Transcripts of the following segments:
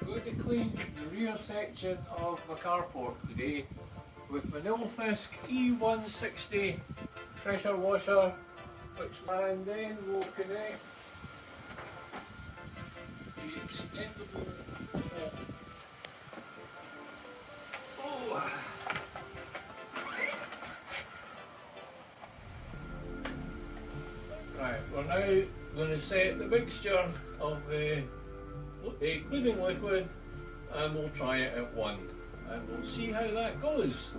I'm going to clean the rear section of my carport today with my Nilfisk E160 pressure washer, which and then will connect the extendable Right, we're now going to set the mixture of the cleaning liquid and we'll try it at 1 and we'll see how that goes.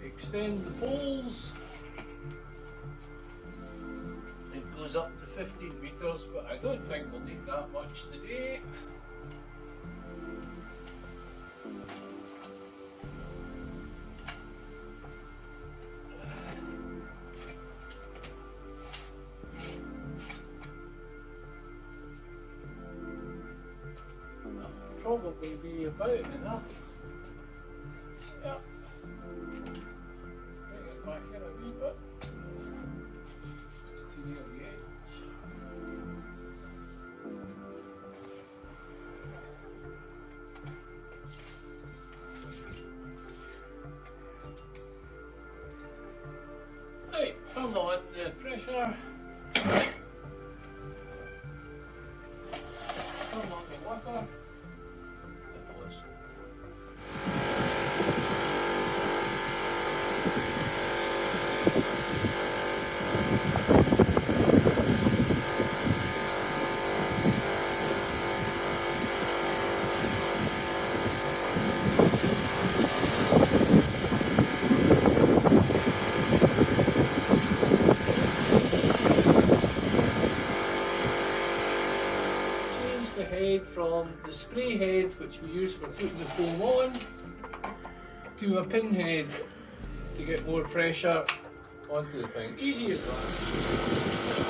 Extend the poles. It goes up to 15 metres, but I don't think we'll need that much today. Probably be about enough. Yeah. Bring it back in a wee bit. Just to near the edge. Right, turn on the pressure. Turn on the water. The head from the spray head, which we use for putting the foam on, to a pin head to get more pressure onto the thing. Easy as that.